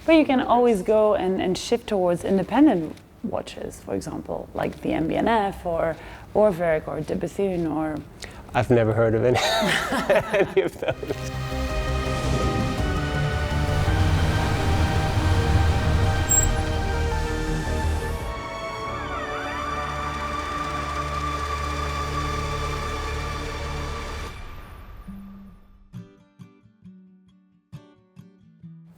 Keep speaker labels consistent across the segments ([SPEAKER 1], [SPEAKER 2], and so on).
[SPEAKER 1] But you can always go and shift towards independent watches, for example, like the MB&F or Orvec or demeanor.
[SPEAKER 2] I've never heard of any, any of those.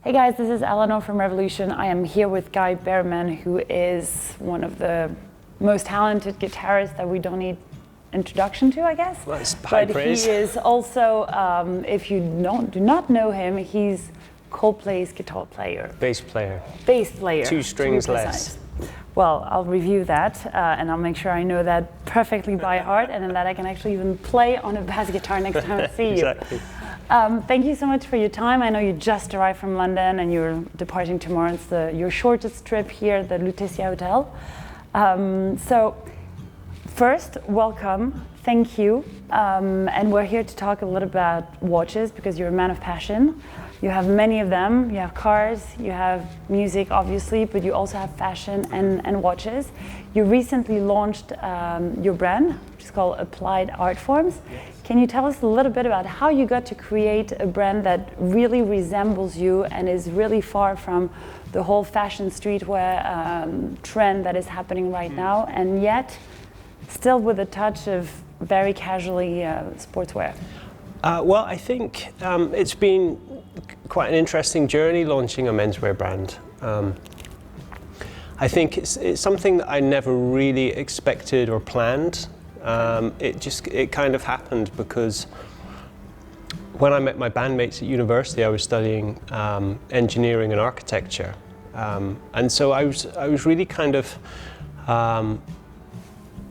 [SPEAKER 1] Hey guys, this is Eleonor from Revolution. I am here with Berryman, who is one of the most talented guitarists that we don't need introduction to, I guess.
[SPEAKER 2] Well, it's high praise.
[SPEAKER 1] He is also, if you do not know him, he's Coldplay's guitar player.
[SPEAKER 2] Bass player.
[SPEAKER 1] Bass player.
[SPEAKER 2] 2 strings less.
[SPEAKER 1] Well, I'll review that and I'll make sure I know that perfectly by heart, and then that I can actually even play on a bass guitar next time I see you.
[SPEAKER 2] Exactly.
[SPEAKER 1] Thank you so much for your time. I know you just arrived from London and you're departing tomorrow. It's your shortest trip here at the Lutetia Hotel. So first, welcome. Thank you. And we're here to talk a little about watches because you're a man of passion. You have many of them. You have cars, you have music, obviously, but you also have fashion and watches. You recently launched your brand, which is called Applied Art Forms. Can you tell us a little bit about how you got to create a brand that really resembles you and is really far from the whole fashion streetwear trend that is happening right now, and yet still with a touch of very casually sportswear?
[SPEAKER 2] Well, I think it's been quite an interesting journey launching a menswear brand. I think it's something that I never really expected or planned. It kind of happened because when I met my bandmates at university, I was studying engineering and architecture, and so I was really kind of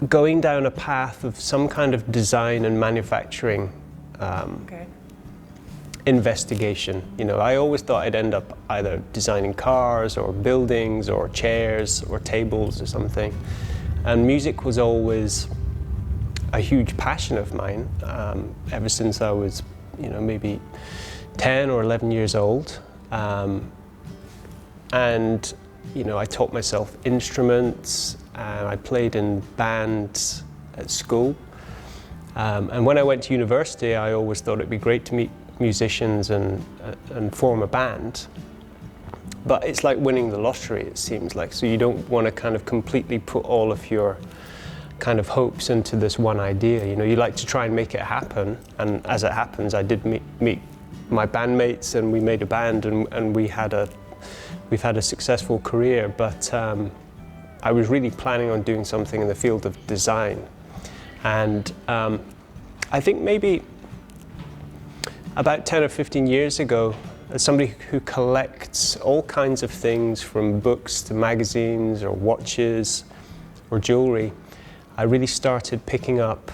[SPEAKER 2] going down a path of some kind of design and manufacturing investigation. You know, I always thought I'd end up either designing cars or buildings or chairs or tables or something, and music was always a huge passion of mine ever since I was, you know, maybe 10 or 11 years old. And, you know, I taught myself instruments and I played in bands at school. And when I went to university, I always thought it'd be great to meet musicians and form a band. But it's like winning the lottery, it seems like. So you don't want to kind of completely put all of your kind of hopes into this one idea. You know, you like to try and make it happen, and as it happens, I did meet my bandmates, and we made a band, and we've had a successful career. But I was really planning on doing something in the field of design, and I think maybe about 10 or 15 years ago, as somebody who collects all kinds of things from books to magazines or watches or jewelry, I really started picking up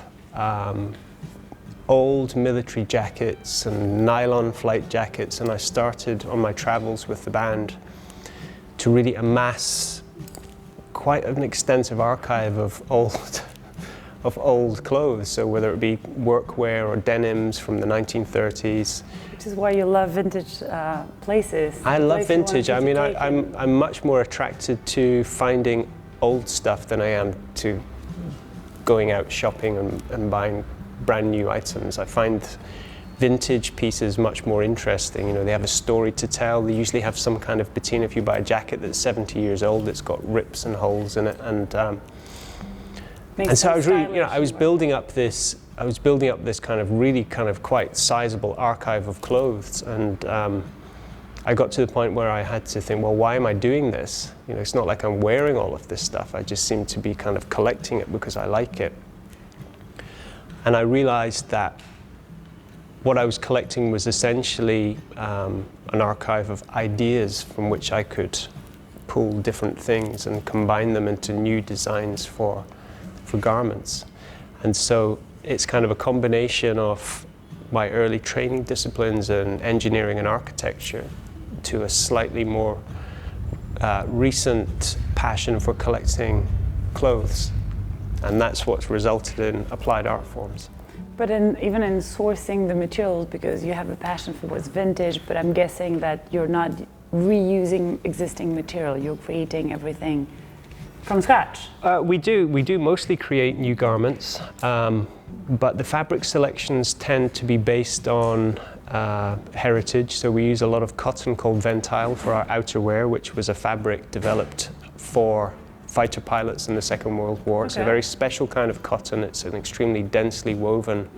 [SPEAKER 2] old military jackets and nylon flight jackets, and I started on my travels with the band to really amass quite an extensive archive of old clothes. So whether it be workwear or denims from the 1930s.
[SPEAKER 1] Which is why you love vintage places.
[SPEAKER 2] I love vintage. I mean, I'm much more attracted to finding old stuff than I am to going out shopping and buying brand new items. I find vintage pieces much more interesting. You know, they have a story to tell. They usually have some kind of patina. If you buy a jacket that's 70 years old, it's got rips and holes in it, and so I was really, you know, I was building up this kind of really kind of quite sizable archive of clothes, and I got to the point where I had to think, well, why am I doing this? You know, it's not like I'm wearing all of this stuff. I just seem to be kind of collecting it because I like it. And I realized that what I was collecting was essentially an archive of ideas from which I could pull different things and combine them into new designs for garments. And so it's kind of a combination of my early training disciplines in engineering and architecture to a slightly more recent passion for collecting clothes. And that's what's resulted in Applied Art Forms.
[SPEAKER 1] But even in sourcing the materials, because you have a passion for what's vintage, but I'm guessing that you're not reusing existing material? You're creating everything from scratch?
[SPEAKER 2] We do mostly create new garments, but the fabric selections tend to be based on heritage. So we use a lot of cotton called Ventile for our outerwear, which was a fabric developed for fighter pilots in the Second World War. It's a very special kind of cotton. It's an extremely densely woven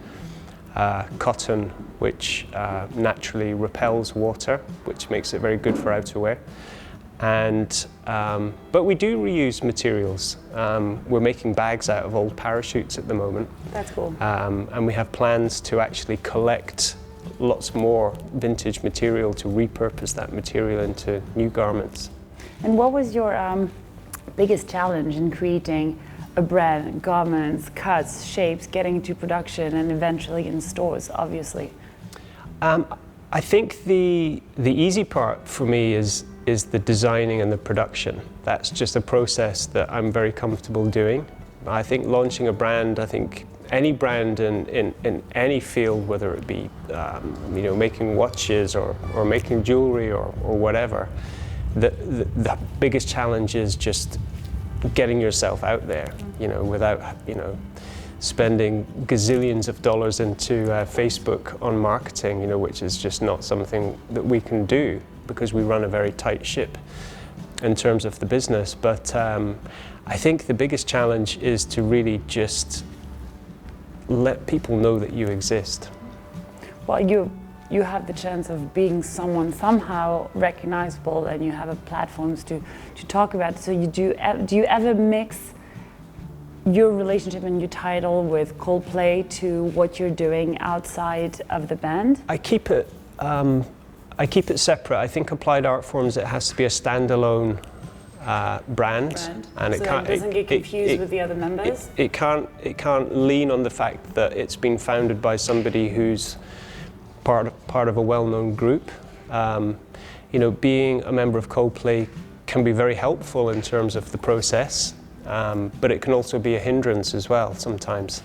[SPEAKER 2] cotton which naturally repels water, which makes it very good for outerwear. And but we do reuse materials. We're making bags out of old parachutes at the moment.
[SPEAKER 1] That's cool.
[SPEAKER 2] And we have plans to actually collect lots more vintage material to repurpose that material into new garments.
[SPEAKER 1] And what was your biggest challenge in creating a brand, garments, cuts, shapes, getting into production and eventually in stores, obviously?
[SPEAKER 2] I think the easy part for me is the designing and the production. That's just a process that I'm very comfortable doing. I think launching a brand, I think any brand in any field, whether it be making watches or making jewelry or whatever, the biggest challenge is just getting yourself out there, without spending gazillions of dollars into Facebook on marketing, which is just not something that we can do because we run a very tight ship in terms of the business. But I think the biggest challenge is to really just let people know that you exist.
[SPEAKER 1] Well, you have the chance of being someone somehow recognizable, and you have a platforms to talk about. So do you ever mix your relationship and your title with Coldplay to what you're doing outside of the band?
[SPEAKER 2] I keep it separate. I think Applied Art Forms, it has to be a standalone brand, and
[SPEAKER 1] so it doesn't get confused with the other members.
[SPEAKER 2] It can't lean on the fact that it's been founded by somebody who's part of a well-known group. Being a member of Coldplay can be very helpful in terms of the process, but it can also be a hindrance as well sometimes,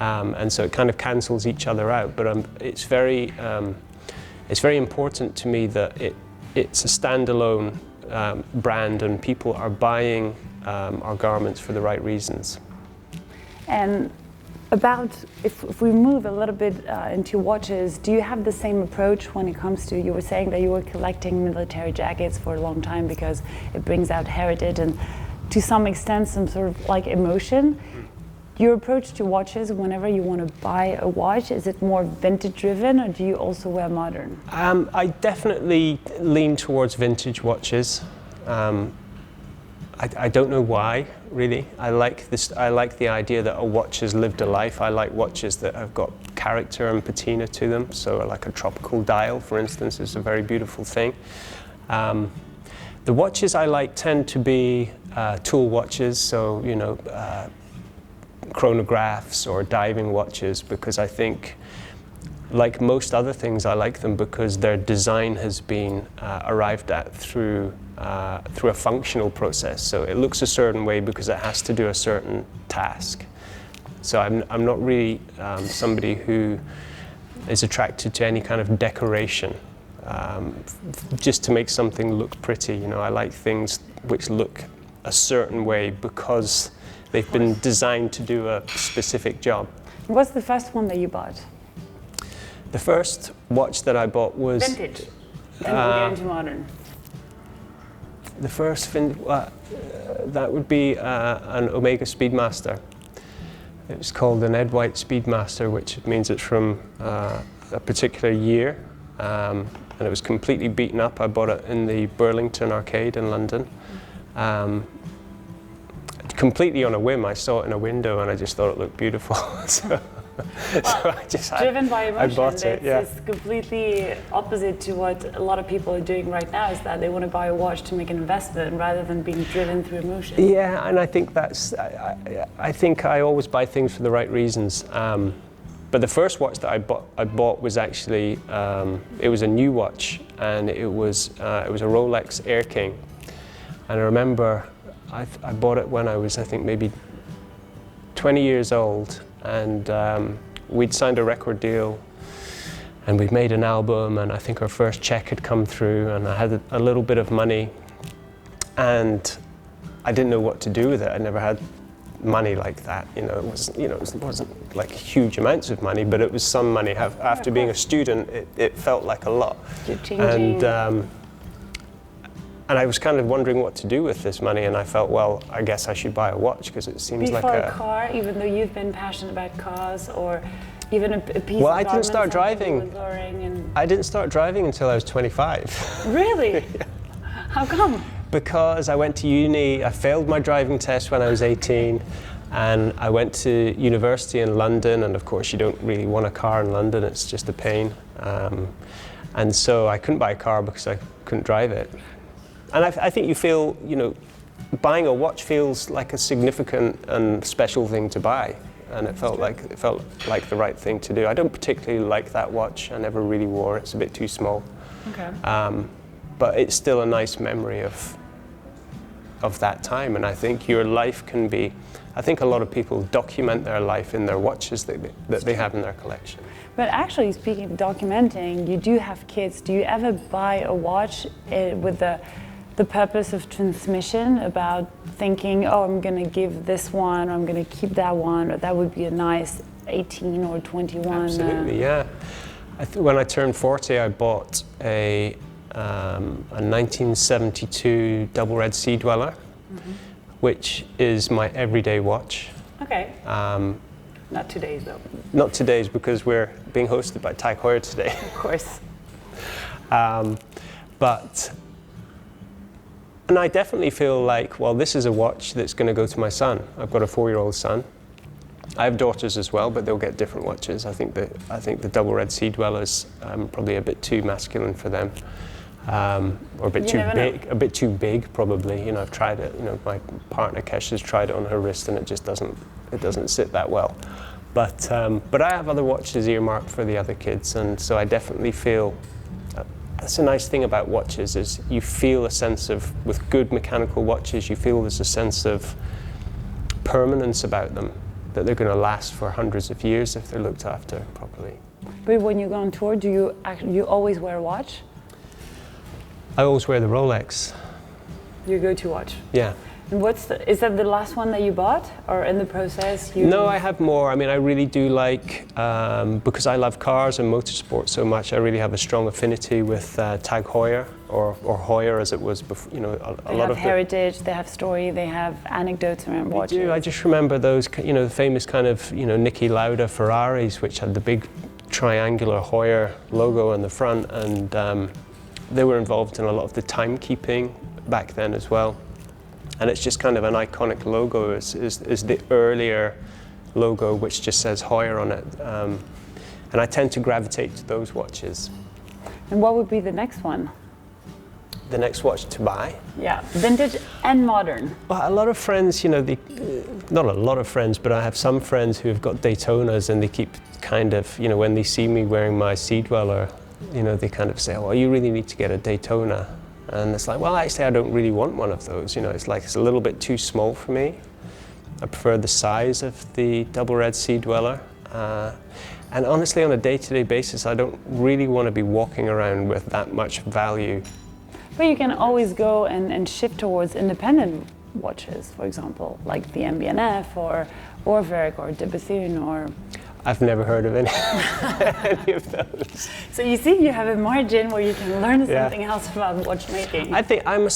[SPEAKER 2] and so it kind of cancels each other out. But it's very important to me that it's a standalone brand, and people are buying our garments for the right reasons.
[SPEAKER 1] And if we move a little bit into watches, do you have the same approach when it comes to, you were saying that you were collecting military jackets for a long time because it brings out heritage and to some extent some sort of like emotion. Your approach to watches, whenever you want to buy a watch, is it more vintage driven, or do you also wear modern?
[SPEAKER 2] I definitely lean towards vintage watches. I don't know why, really. I like the idea that a watch has lived a life. I like watches that have got character and patina to them. So like a tropical dial, for instance, is a very beautiful thing. The watches I like tend to be tool watches, so chronographs or diving watches, because I think, like most other things, I like them because their design has been arrived at through a functional process. So it looks a certain way because it has to do a certain task. So I'm not really somebody who is attracted to any kind of decoration just to make something look pretty. I like things which look a certain way because they've been designed to do a specific job.
[SPEAKER 1] What's the first one that you bought?
[SPEAKER 2] The first watch that I bought was
[SPEAKER 1] vintage. Then we'll get into modern.
[SPEAKER 2] The first that would be an Omega Speedmaster. It was called an Ed White Speedmaster, which means it's from a particular year, and it was completely beaten up. I bought it in the Burlington Arcade in London. Completely on a whim. I saw it in a window and I just thought it looked beautiful. So
[SPEAKER 1] driven by emotion.
[SPEAKER 2] I bought it.
[SPEAKER 1] It's completely opposite to what a lot of people are doing right now, is that they want to buy a watch to make an investment rather than being driven through emotion.
[SPEAKER 2] Yeah, and I think I think I always buy things for the right reasons. But the first watch that I bought was actually, it was a new watch, and it was a Rolex Air King. And I remember I bought it when I was, I think, maybe 20 years old, and we'd signed a record deal and we'd made an album, and I think our first check had come through, and I had a little bit of money, and I didn't know what to do with it. I never had money like that, it wasn't like huge amounts of money, but it was some money. After being a student, it felt like a lot. And I was kind of wondering what to do with this money, and I felt, well, I guess I should buy a watch, because it seems like
[SPEAKER 1] a car, even though you've been passionate about cars, or even a piece
[SPEAKER 2] well,
[SPEAKER 1] of
[SPEAKER 2] I didn't start driving. I didn't start driving until I was 25.
[SPEAKER 1] Really?
[SPEAKER 2] Yeah.
[SPEAKER 1] How come?
[SPEAKER 2] Because I went to uni, I failed my driving test when I was 18, and I went to university in London, and of course you don't really want a car in London, it's just a pain. And so I couldn't buy a car because I couldn't drive it. And I think you feel, buying a watch feels like a significant and special thing to buy, and it felt like the right thing to do. I don't particularly like that watch. I never really wore it. It's a bit too small.
[SPEAKER 1] Okay.
[SPEAKER 2] But it's still a nice memory of that time, and I think your life can be. I think a lot of people document their life in their watches that they have in their collection.
[SPEAKER 1] But actually, speaking of documenting, you do have kids. Do you ever buy a watch with the purpose of transmission, about thinking, oh, I'm going to give this one, or I'm going to keep that one, or that would be a nice 18 or 21?
[SPEAKER 2] Absolutely, yeah. When I turned 40, I bought a 1972 double red sea dweller, which is my everyday watch.
[SPEAKER 1] Okay. Not today's though.
[SPEAKER 2] Not today's, because we're being hosted by TAG Heuer today.
[SPEAKER 1] Of course.
[SPEAKER 2] And I definitely feel like, well, this is a watch that's going to go to my son. I've got a 4-year-old son. I have daughters as well, but they'll get different watches. I think the double red sea dweller's probably a bit too masculine for them. Or a bit too big probably. I've tried it. My partner Kesh has tried it on her wrist, and it just doesn't sit that well. But I have other watches earmarked for the other kids, and so I definitely feel. That's a nice thing about watches, is you feel a sense of, with good mechanical watches, you feel there's a sense of permanence about them, that they're going to last for hundreds of years if they're looked after properly.
[SPEAKER 1] But when you go on tour, do you always wear a watch?
[SPEAKER 2] I always wear the Rolex.
[SPEAKER 1] Your go-to watch?
[SPEAKER 2] Yeah.
[SPEAKER 1] And is that the last one that you bought, or in the process
[SPEAKER 2] No, I have more. I mean, I really do like, because I love cars and motorsport so much, I really have a strong affinity with TAG Heuer, or Heuer as it was before.
[SPEAKER 1] They have heritage, they have story, they have anecdotes around watches.
[SPEAKER 2] They do. I just remember those, the famous kind of, Niki Lauda Ferraris, which had the big triangular Heuer logo on the front, and they were involved in a lot of the timekeeping back then as well. And it's just kind of an iconic logo, is the earlier logo, which just says Heuer on it. And I tend to gravitate to those watches.
[SPEAKER 1] And what would be the next one?
[SPEAKER 2] The next watch to buy?
[SPEAKER 1] Yeah, vintage and modern.
[SPEAKER 2] Well, a lot of friends, not a lot of friends, but I have some friends who have got Daytonas, and they keep kind of, when they see me wearing my Sea Dweller, they kind of say, well, you really need to get a Daytona. And it's like, well, actually, I don't really want one of those. It's a little bit too small for me. I prefer the size of the double red sea dweller. And honestly, on a day-to-day basis, I don't really want to be walking around with that much value.
[SPEAKER 1] But you can always go and shift towards independent watches, for example, like the MB&F or Orvec or de Bethune or...
[SPEAKER 2] I've never heard of any of those.
[SPEAKER 1] So you see, you have a margin where you can learn something else about watchmaking.
[SPEAKER 2] I think I'm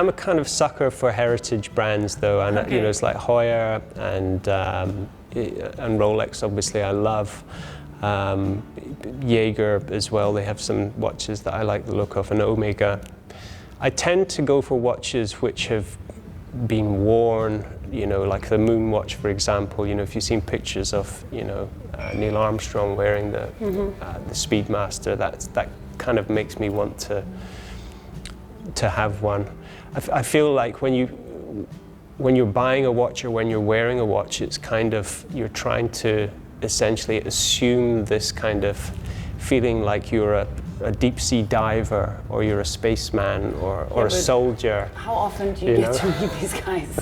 [SPEAKER 2] a kind of sucker for heritage brands, though, and it's like Heuer and Rolex. Obviously, I love Jaeger as well. They have some watches that I like the look of, and Omega. I tend to go for watches which have been worn, like the Moon watch, for example. If you've seen pictures of, Neil Armstrong wearing the Speedmaster, that kind of makes me want to have one. I feel like when you're buying a watch or when you're wearing a watch, it's kind of, you're trying to essentially assume this kind of feeling like you're a deep sea diver, or you're a spaceman, or a soldier.
[SPEAKER 1] How often do you get to meet these guys?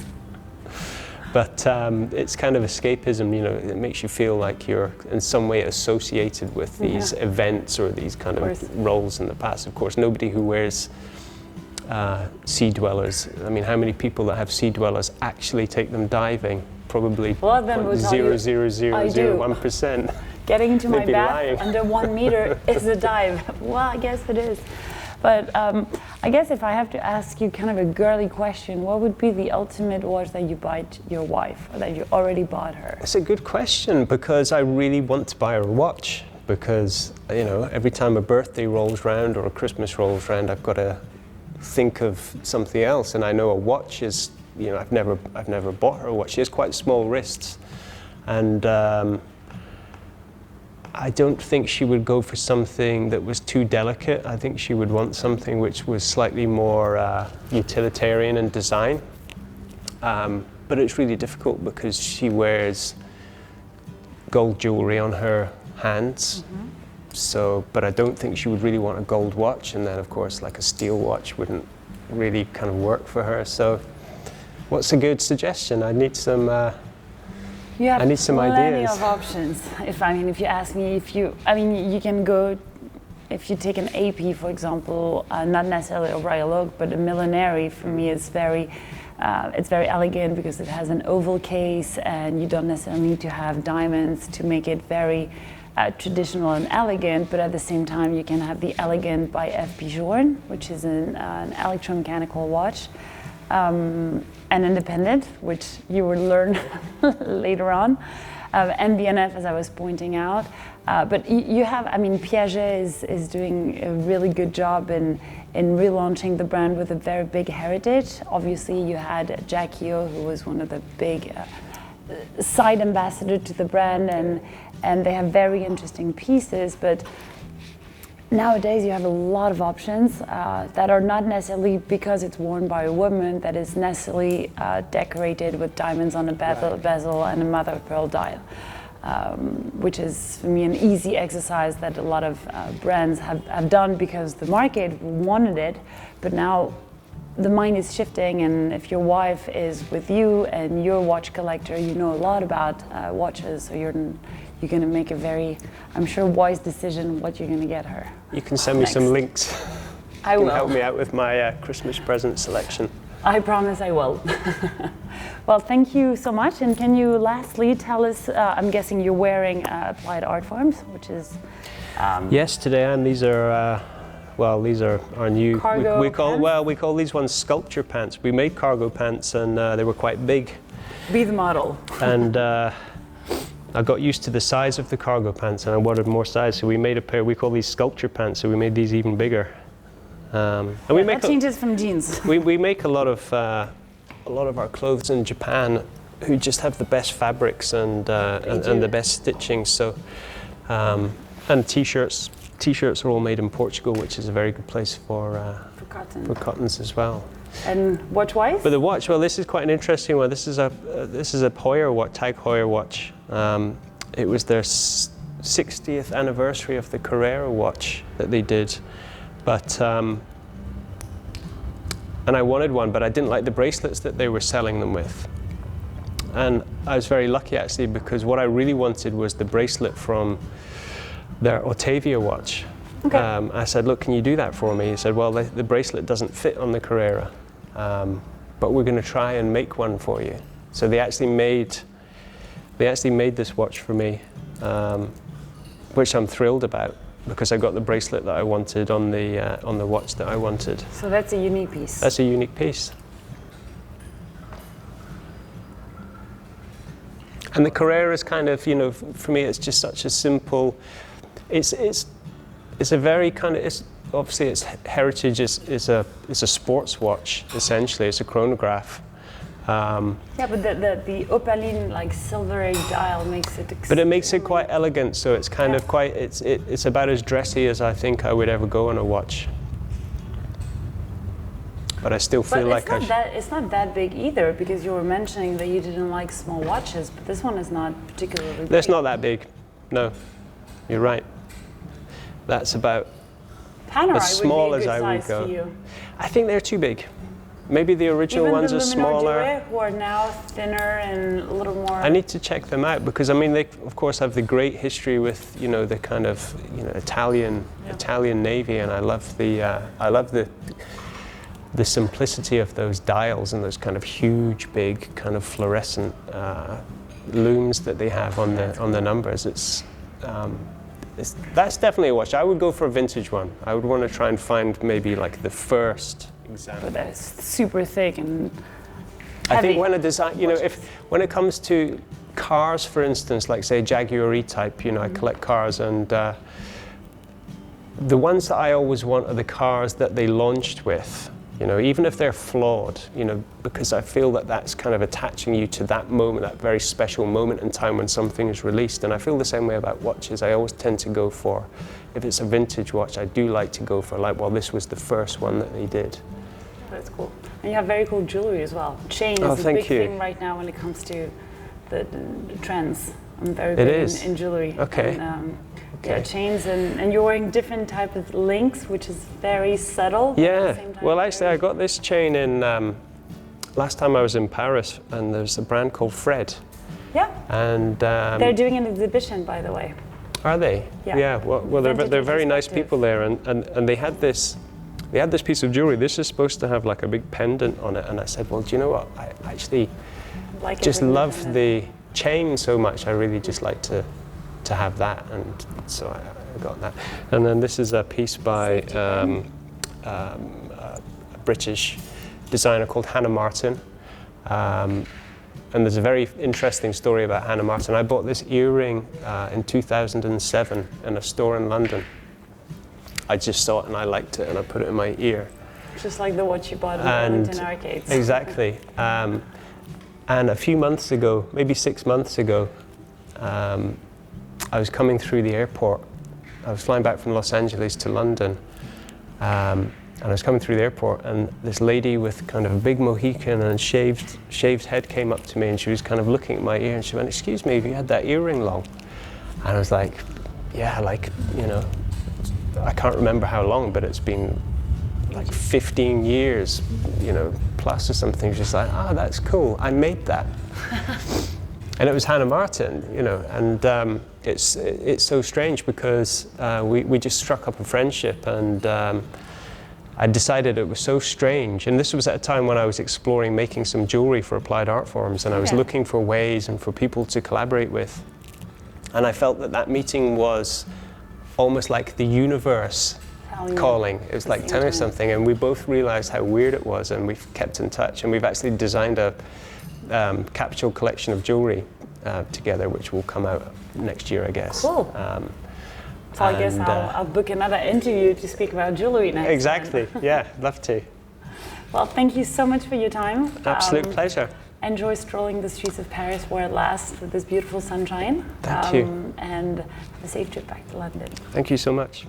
[SPEAKER 2] But it's kind of escapism, you know, it makes you feel like you're in some way associated with these events or these kind of roles in the past. Of course, nobody who wears sea dwellers, I mean, how many people that have sea dwellers actually take them diving? Probably 0.00001%.
[SPEAKER 1] Getting into my bath under 1 meter is a dive. Well, I guess it is. But I guess if I have to ask you kind of a girly question, what would be the ultimate watch that you buy your wife, or that you already bought her?
[SPEAKER 2] It's a good question, because I really want to buy her a watch, because, you know, every time a birthday rolls round or a Christmas rolls round, I've got to think of something else. And I know a watch is, you know, I've never bought her a watch. She has quite small wrists, and I don't think she would go for something that was too delicate. I think she would want something which was slightly more utilitarian in design. But it's really difficult because she wears gold jewelry on her hands. So, but I don't think she would really want a gold watch, and then of course like a steel watch wouldn't really kind of work for her. So what's a good suggestion? I need some I need some ideas.
[SPEAKER 1] Plenty of options. If you ask me, you can go, if you take an AP, for example, not necessarily a Royal Oak, but a millenary, for me it's very elegant because it has an oval case, and you don't necessarily need to have diamonds to make it very traditional and elegant, but at the same time you can have the Elegant by F. Bjorn, which is an electromechanical watch. An independent, which you will learn later on, and BNF, as I was pointing out. But you have, Piaget is doing a really good job in relaunching the brand with a very big heritage. Obviously, you had Jacquio, who was one of the big side ambassador to the brand, and they have very interesting pieces. But nowadays, you have a lot of options that are not necessarily because it's worn by a woman, that is necessarily decorated with diamonds on the bezel and a mother of pearl dial, which is, for me, an easy exercise that a lot of brands have done because the market wanted it. But now the mind is shifting, and if your wife is with you and you're a watch collector, you know a lot about watches, so you're going to make a very, I'm sure, wise decision what you're going to get her.
[SPEAKER 2] You can send me some links.
[SPEAKER 1] I will.
[SPEAKER 2] Help me out with my Christmas present selection.
[SPEAKER 1] I promise I will. Well, thank you so much. And can you lastly tell us, I'm guessing you're wearing Applied Art Forms, which is...
[SPEAKER 2] Yes, today I am. These are our new...
[SPEAKER 1] Cargo pants?
[SPEAKER 2] We call these ones sculpture pants. We made cargo pants, and they were quite big.
[SPEAKER 1] Be the model.
[SPEAKER 2] And I got used to the size of the cargo pants, and I wanted more size, so we made a pair. We call these sculpture pants, so we made these even bigger. And we make
[SPEAKER 1] that changes from jeans.
[SPEAKER 2] We make a lot of our clothes in Japan, who just have the best fabrics and the best stitching. So, and t-shirts. T-shirts are all made in Portugal, which is a very good place for cottons as well.
[SPEAKER 1] And watch-wise?
[SPEAKER 2] But the watch, well, this is quite an interesting one. This is a Heuer watch, TAG Heuer watch. It was their 60th anniversary of the Carrera watch that they did. But and I wanted one, but I didn't like the bracelets that they were selling them with. And I was very lucky, actually, because what I really wanted was the bracelet from their Ottavia watch.
[SPEAKER 1] Okay.
[SPEAKER 2] I said, look, can you do that for me? He said, well, the bracelet doesn't fit on the Carrera, but we're going to try and make one for you. So they actually made this watch for me, which I'm thrilled about, because I got the bracelet that I wanted on the watch that I wanted.
[SPEAKER 1] So that's a unique piece.
[SPEAKER 2] That's a unique piece. And the Carrera is kind of, you know, for me, it's just such a simple. It's a very kind of, obviously its heritage is a sports watch, essentially. It's a chronograph.
[SPEAKER 1] Yeah, but the opaline, like silvery dial makes it.
[SPEAKER 2] But it makes it quite elegant, so it's kind of quite. It's about as dressy as I think I would ever go on a watch. But I still feel like
[SPEAKER 1] it's not that big either, because you were mentioning that you didn't like small watches, but this one is not particularly big.
[SPEAKER 2] It's not that big. No, you're right. That's about as small as I would go.
[SPEAKER 1] For you.
[SPEAKER 2] I think they're too big. Maybe the original ones are smaller.
[SPEAKER 1] Even the who are now thinner and a little more.
[SPEAKER 2] I need to check them out because I mean they of course have the great history with the kind of Italian navy, and I love the simplicity of those dials and those kind of huge, big, kind of fluorescent looms that they have on the numbers. That's definitely a watch. I would go for a vintage one. I would want to try and find maybe like the first example.
[SPEAKER 1] But that's super thick and heavy.
[SPEAKER 2] I think when a design, when it comes to cars, for instance, like say Jaguar E-Type, I collect cars, and the ones that I always want are the cars that they launched with. Even if they're flawed, because I feel that that's kind of attaching you to that moment, that very special moment in time when something is released. And I feel the same way about watches. I always tend to go for, if it's a vintage watch, I do like to go for this was the first one that they did.
[SPEAKER 1] That's cool. And you have very cool jewelry as well. Chain is a big thing right now when it comes to the trends. I'm very big in jewelry.
[SPEAKER 2] Okay.
[SPEAKER 1] And, yeah, chains, and you're wearing different type of links, which is very subtle.
[SPEAKER 2] Yeah, well actually I got this chain in, last time I was in Paris, and there's a brand called Fred.
[SPEAKER 1] Yeah,
[SPEAKER 2] and
[SPEAKER 1] they're doing an exhibition, by the way.
[SPEAKER 2] Are they?
[SPEAKER 1] Yeah,
[SPEAKER 2] well they're very nice people there, and they had this piece of jewelry. This is supposed to have like a big pendant on it, and I said, well, do you know what, I actually just love the chain so much, I really just like to have that, and so I got that. And then this is a piece by a British designer called Hannah Martin, and there's a very interesting story about Hannah Martin. I bought this earring in 2007 in a store in London. I just saw it and I liked it, and I put it in my ear.
[SPEAKER 1] Just like the watch you bought in the Wellington arcades.
[SPEAKER 2] Exactly. And a few months ago, maybe 6 months ago, I was coming through the airport. I was flying back from Los Angeles to London, and I was coming through the airport, and this lady with kind of a big Mohican and shaved head came up to me, and she was kind of looking at my ear, and she went, "Excuse me, have you had that earring long?" And I was like, "Yeah, I can't remember how long, but it's been like 15 years, plus or something." She's like, "Ah, that's cool. I made that." And it was Hannah Martin, and it's so strange because we just struck up a friendship, and I decided it was so strange. And this was at a time when I was exploring making some jewelry for applied art forms, and I was looking for ways and for people to collaborate with. And I felt that meeting was almost like the universe calling. It was like telling us something, and we both realized how weird it was, and we've kept in touch, and we've actually designed a capsule collection of jewelry together, which will come out next year, I guess.
[SPEAKER 1] Cool. So I guess I'll book another interview to speak about jewelry next.
[SPEAKER 2] Exactly. Yeah, love to.
[SPEAKER 1] Well, thank you so much for your time.
[SPEAKER 2] Absolute pleasure.
[SPEAKER 1] Enjoy strolling the streets of Paris while it lasts with this beautiful sunshine.
[SPEAKER 2] Thank you.
[SPEAKER 1] And have a safe trip back to London.
[SPEAKER 2] Thank you so much.